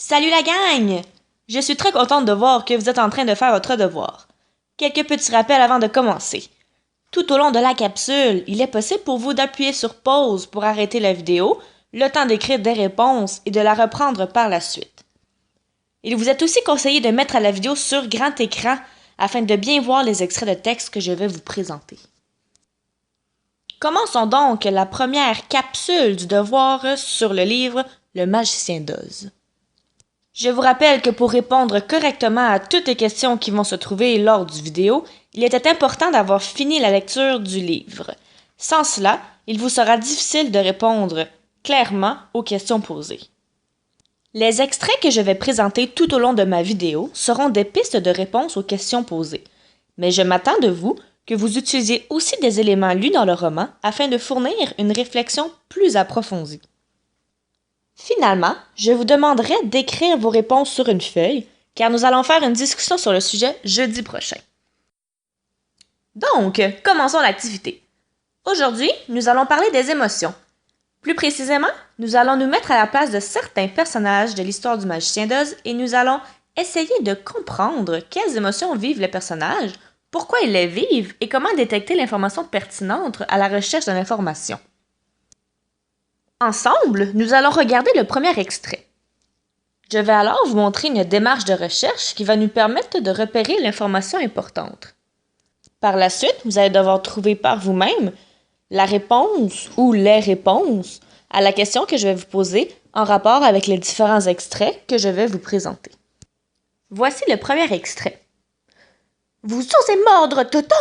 Salut la gang! Je suis très contente de voir que vous êtes en train de faire votre devoir. Quelques petits rappels avant de commencer. Tout au long de la capsule, il est possible pour vous d'appuyer sur pause pour arrêter la vidéo, le temps d'écrire des réponses et de la reprendre par la suite. Il vous est aussi conseillé de mettre la vidéo sur grand écran afin de bien voir les extraits de texte que je vais vous présenter. Commençons donc la première capsule du devoir sur le livre Le Magicien d'Oz. Je vous rappelle que pour répondre correctement à toutes les questions qui vont se trouver lors du vidéo, il était important d'avoir fini la lecture du livre. Sans cela, il vous sera difficile de répondre clairement aux questions posées. Les extraits que je vais présenter tout au long de ma vidéo seront des pistes de réponse aux questions posées, mais je m'attends de vous que vous utilisiez aussi des éléments lus dans le roman afin de fournir une réflexion plus approfondie. Finalement, je vous demanderai d'écrire vos réponses sur une feuille, car nous allons faire une discussion sur le sujet jeudi prochain. Donc, commençons l'activité. Aujourd'hui, nous allons parler des émotions. Plus précisément, nous allons nous mettre à la place de certains personnages de l'histoire du Magicien d'Oz et nous allons essayer de comprendre quelles émotions vivent les personnages, pourquoi ils les vivent et comment détecter l'information pertinente à la recherche de l'information. Ensemble, nous allons regarder le premier extrait. Je vais alors vous montrer une démarche de recherche qui va nous permettre de repérer l'information importante. Par la suite, vous allez devoir trouver par vous-même la réponse ou les réponses à la question que je vais vous poser en rapport avec les différents extraits que je vais vous présenter. Voici le premier extrait. Vous osez mordre Toto!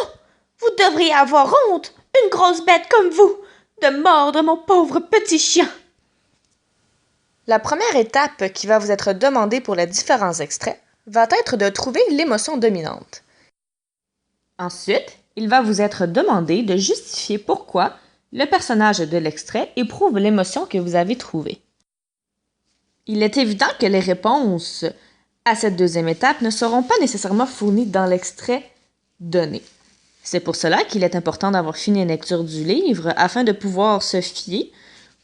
Vous devriez avoir honte, une grosse bête comme vous, de mordre mon pauvre petit chien! La première étape qui va vous être demandée pour les différents extraits va être de trouver l'émotion dominante. Ensuite, il va vous être demandé de justifier pourquoi le personnage de l'extrait éprouve l'émotion que vous avez trouvée. Il est évident que les réponses à cette deuxième étape ne seront pas nécessairement fournies dans l'extrait donné. C'est pour cela qu'il est important d'avoir fini la lecture du livre afin de pouvoir se fier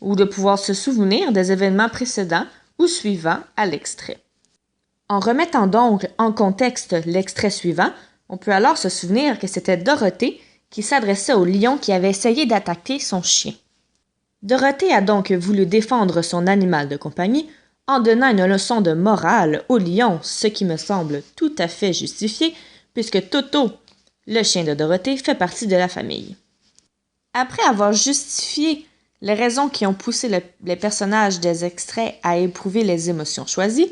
ou de pouvoir se souvenir des événements précédents ou suivants à l'extrait. En remettant donc en contexte l'extrait suivant, on peut alors se souvenir que c'était Dorothée qui s'adressait au lion qui avait essayé d'attaquer son chien. Dorothée a donc voulu défendre son animal de compagnie en donnant une leçon de morale au lion, ce qui me semble tout à fait justifié puisque Toto, le chien de Dorothée, fait partie de la famille. Après avoir justifié les raisons qui ont poussé les personnages des extraits à éprouver les émotions choisies,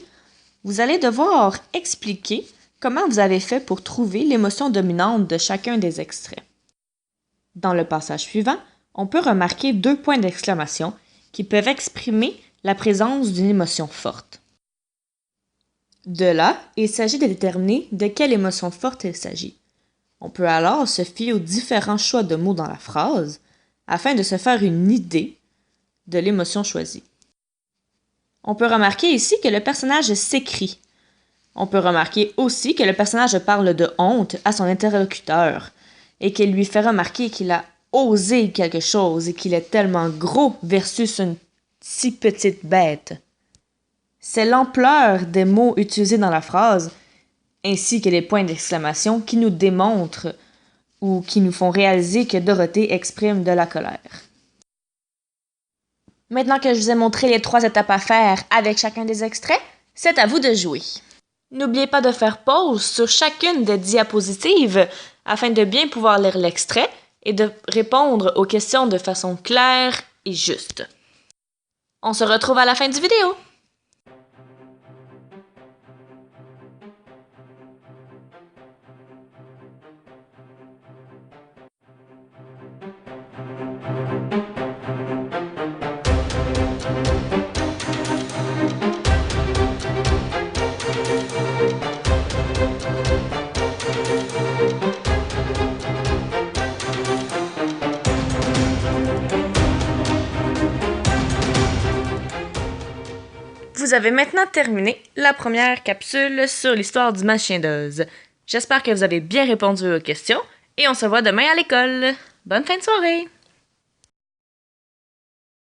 vous allez devoir expliquer comment vous avez fait pour trouver l'émotion dominante de chacun des extraits. Dans le passage suivant, on peut remarquer 2 points d'exclamation qui peuvent exprimer la présence d'une émotion forte. De là, il s'agit de déterminer de quelle émotion forte il s'agit. On peut alors se fier aux différents choix de mots dans la phrase afin de se faire une idée de l'émotion choisie. On peut remarquer ici que le personnage s'écrie. On peut remarquer aussi que le personnage parle de honte à son interlocuteur et qu'il lui fait remarquer qu'il a osé quelque chose et qu'il est tellement gros versus une si petite bête. C'est l'ampleur des mots utilisés dans la phrase ainsi que les points d'exclamation qui nous démontrent ou qui nous font réaliser que Dorothée exprime de la colère. Maintenant que je vous ai montré les 3 étapes à faire avec chacun des extraits, c'est à vous de jouer. N'oubliez pas de faire pause sur chacune des diapositives afin de bien pouvoir lire l'extrait et de répondre aux questions de façon claire et juste. On se retrouve à la fin du vidéo! Vous avez maintenant terminé la première capsule sur l'histoire du Magicien d'Oz. J'espère que vous avez bien répondu aux questions et on se voit demain à l'école. Bonne fin de soirée!